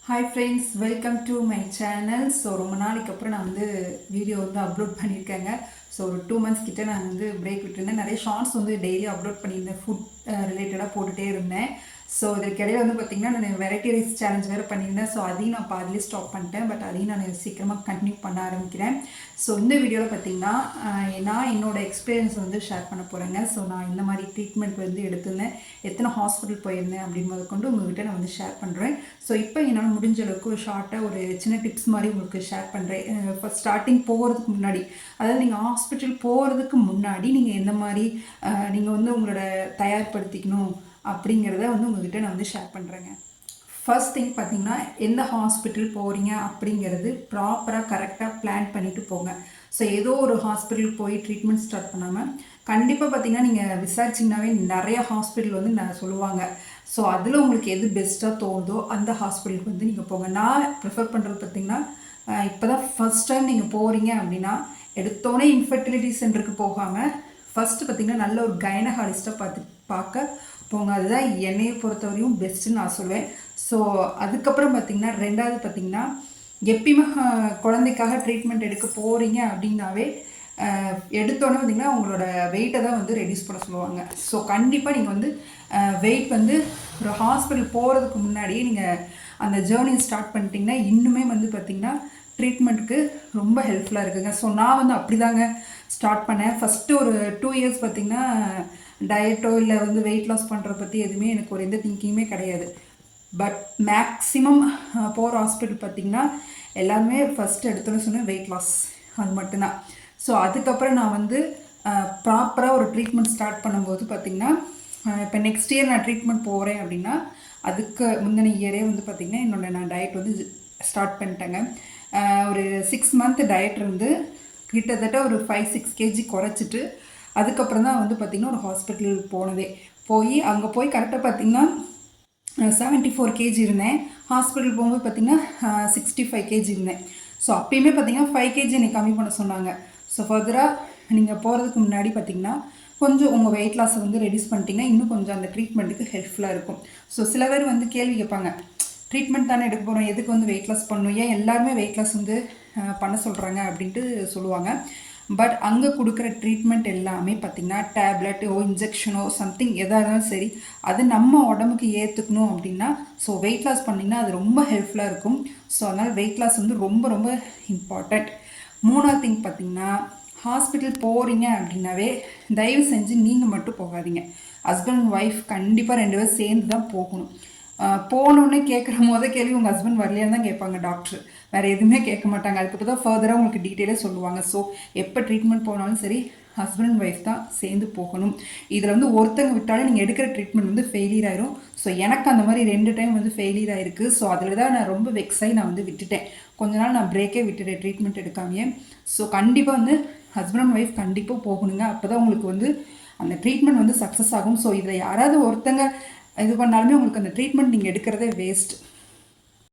Hi friends, welcome to my channel. So ரொம்ப நாளைக்கு அப்புறம் நான் வீடியோ அப்லோட் பண்ணியிருக்கேங்க. ஸோ ஒரு 2 months கிட்ட நான் பிரேக் விட்டுருந்தேன். நிறைய ஷார்ட்ஸ் டெய்லி அப்லோட் பண்ணியிருந்தேன், ஃபுட் ரிலேட்டடாக போட்டுகிட்டே இருந்தேன். ஸோ இதுக்கிடையில் பார்த்திங்கன்னா நான் வெரைட்டி ரைஸ் சேலஞ்ச் வேறு பண்ணியிருந்தேன். ஸோ அதையும் நான் பாதிலே ஸ்டாப் பண்ணிட்டேன். பட் அதையும் நான் சீக்கிரமாக கண்டினியூ பண்ண ஆரம்பிக்கிறேன். ஸோ இந்த வீடியோவில் பார்த்திங்கன்னா நான் என்னோடய எக்ஸ்பீரியன்ஸ் ஷேர் பண்ண போகிறேங்க. ஸோ நான் இந்த மாதிரி ட்ரீட்மெண்ட் எடுத்திருந்தேன், எத்தனை ஹாஸ்பிட்டல் போயிருந்தேன் அப்படின்னு கொண்டு உங்கள்கிட்ட நான் ஷேர் பண்ணுறேன். ஸோ இப்போ என்னால் முடிஞ்ச அளவுக்கு ஒரு ஷார்ட்டாக ஒரு சின்ன டிப்ஸ் மாதிரி உங்களுக்கு ஷேர் பண்ணுறேன். ஃபஸ்ட் ஸ்டார்டிங் போகிறதுக்கு முன்னாடி, அதாவது நீங்கள் ஹாஸ்பிட்டல் போகிறதுக்கு முன்னாடி நீங்கள் எந்த மாதிரி நீங்கள் உங்களோட தயார்படுத்திக்கணும் அப்படிங்கிறத உங்கள்கிட்ட நான் ஷேர் பண்ணுறேங்க. ஃபர்ஸ்ட் திங் பார்த்திங்கன்னா, எந்த ஹாஸ்பிட்டல் போகிறீங்க அப்படிங்கிறது ப்ராப்பராக கரெக்டாக பிளான் பண்ணிவிட்டு போங்க. ஸோ ஏதோ ஒரு ஹாஸ்பிட்டலுக்கு போய் ட்ரீட்மெண்ட் ஸ்டார்ட் பண்ணாமல் கண்டிப்பாக பார்த்திங்கன்னா நீங்கள் விசாரிச்சிங்கனாவே நிறைய ஹாஸ்பிட்டல் நான் சொல்லுவாங்க. ஸோ அதில் உங்களுக்கு எது பெஸ்ட்டாக தோணுதோ அந்த ஹாஸ்பிட்டலுக்கு நீங்கள் போங்க. நான் ப்ரிஃபர் பண்ணுறது பார்த்திங்கன்னா, இப்போ தான் ஃபஸ்ட் டைம் நீங்கள் போகிறீங்க அப்படின்னா எடுத்தோடனே இன்ஃபர்டிலிட்டி சென்டருக்கு போகாமல் ஃபஸ்ட்டு பார்த்திங்கன்னா நல்ல ஒரு கைனகாலிஸ்ட்டாக பார்க்க போங்க. அதுதான் என்னையை பொறுத்தவரையும் பெஸ்ட்டுன்னு நான் சொல்லுவேன். ஸோ அதுக்கப்புறம் பார்த்திங்கன்னா ரெண்டாவது பார்த்திங்கன்னா, எப்பயுமே குழந்தைக்காக ட்ரீட்மெண்ட் எடுக்க போகிறீங்க அப்படின்னாவே எடுத்தோன்னே பார்த்திங்கன்னா உங்களோட வெயிட்டை தான் ரெடியூஸ் பண்ண சொல்லுவாங்க. ஸோ கண்டிப்பாக நீங்கள் வெயிட் ஒரு ஹாஸ்பிட்டல் போகிறதுக்கு முன்னாடியே நீங்கள் அந்த ஜேர்னியை ஸ்டார்ட் பண்ணிட்டீங்கன்னா இன்னுமே பார்த்திங்கன்னா ட்ரீட்மெண்ட்டுக்கு ரொம்ப ஹெல்ப்ஃபுல்லாக இருக்குங்க. ஸோ நான் அப்படி தாங்க ஸ்டார்ட் பண்ணேன். ஃபஸ்ட்டு ஒரு 2 years பார்த்திங்கன்னா டயட்டோ இல்லை வெயிட் லாஸ் பண்ணுறத பற்றி எதுவுமே எனக்கு ஒரு எந்த திங்கிங்குமே கிடையாது. பட் மேக்ஸிமம் போகிற ஹாஸ்பிட்டல் பார்த்திங்கன்னா எல்லாருமே ஃபஸ்ட்டு எடுத்தோன்னு சொன்னேன் வெயிட் லாஸ், அது மட்டும்தான். ஸோ அதுக்கப்புறம் நான் ப்ராப்பராக ஒரு ட்ரீட்மெண்ட் ஸ்டார்ட் பண்ணும்போது பார்த்திங்கன்னா, இப்போ நெக்ஸ்ட் இயர் நான் ட்ரீட்மெண்ட் போகிறேன் அப்படின்னா அதுக்கு முந்தின இயரே பார்த்திங்கன்னா நான் டயட் ஸ்டார்ட் பண்ணிட்டேங்க. ஒரு 6 month டயட் கிட்டத்தட்ட ஒரு 5-6 kg குறைச்சிட்டு அதுக்கப்புறம் தான் பார்த்திங்கன்னா ஒரு ஹாஸ்பிட்டல் போனதே. அங்கே போய் கரெக்டாக பார்த்திங்கன்னா 74 kg இருந்தேன். ஹாஸ்பிட்டல் போகும்போது பார்த்திங்கன்னா 65 kg இருந்தேன். ஸோ அப்பயுமே பார்த்திங்கன்னா 5 kg என்னை கம்மி பண்ண சொன்னாங்க. ஸோ ஃபர்தராக நீங்கள் போகிறதுக்கு முன்னாடி பார்த்திங்கன்னா கொஞ்சம் உங்கள் வெயிட் லாஸை ரெடியூஸ் பண்ணிட்டீங்கன்னா இன்னும் கொஞ்சம் அந்த ட்ரீட்மெண்ட்டுக்கு ஹெல்ப்ஃபுல்லாக இருக்கும். ஸோ சில பேர் கேள்வி கேட்பாங்க, ட்ரீட்மெண்ட் தானே எடுக்க போகிறோம், எதுக்கு வெயிட் லாஸ் பண்ணணும், ஏன் எல்லாருமே வெயிட் லாஸ் பண்ண சொல்கிறாங்க அப்படின்ட்டு சொல்லுவாங்க. பட் அங்கே கொடுக்குற ட்ரீட்மெண்ட் எல்லாமே பார்த்திங்கன்னா டேப்லெட்டோ இன்ஜெக்ஷனோ சம்திங் எதாக இருந்தாலும் சரி, அது நம்ம உடம்புக்கு ஏற்றுக்கணும் அப்படின்னா ஸோ வெயிட் லாஸ் பண்ணிங்கன்னா அது ரொம்ப ஹெல்ப்ஃபுல்லாக இருக்கும். ஸோ அதனால் வெயிட் லாஸ் ரொம்ப ரொம்ப இம்பார்ட்டண்ட். மூணாவது திங் பார்த்திங்கன்னா, ஹாஸ்பிட்டல் போகிறீங்க அப்படின்னாவே தயவு செஞ்சு நீங்கள் மட்டும் போகாதீங்க. ஹஸ்பண்ட் அண்ட் ஒய்ஃப் கண்டிப்பாக 2 பேரும் சேர்ந்து தான் போகணும். போனோடனே கேட்குற கேள்வி உங்கள் ஹஸ்பண்ட் வரலையான்னு தான் கேட்பாங்க டாக்டர். வேறு எதுவுமே கேட்க மாட்டாங்க. அதுக்கப்புறம் தான் ஃபர்தராக உங்களுக்கு டீட்டெயிலாக சொல்லுவாங்க. ஸோ எப்போ ட்ரீட்மெண்ட் போனாலும் சரி ஹஸ்பண்ட் அண்ட் ஒய்ஃப் தான் சேர்ந்து போகணும். இதில் ஒருத்தங்க விட்டாலும் நீங்கள் எடுக்கிற ட்ரீட்மெண்ட் ஃபெயிலியர் ஆயிரும். ஸோ எனக்கு அந்த மாதிரி 2 டைம் ஃபெயிலியர் ஆயிருக்கு. ஸோ அதில் தான் நான் ரொம்ப வெக்ஸாகி நான் விட்டுட்டேன். கொஞ்ச நாள் நான் பிரேக்கே விட்டுட்டேன் ட்ரீட்மெண்ட் எடுக்காமையே. ஸோ கண்டிப்பாக ஹஸ்பண்ட் அண்ட் ஒய்ஃப் கண்டிப்பாக போகணுங்க. அப்போ தான் உங்களுக்கு அந்த ட்ரீட்மெண்ட் சக்ஸஸ் ஆகும். ஸோ இதில் யாராவது ஒருத்தங்க இது பண்ணாலுமே உங்களுக்கு அந்த ட்ரீட்மெண்ட் நீங்கள் எடுக்கிறதே வேஸ்ட்.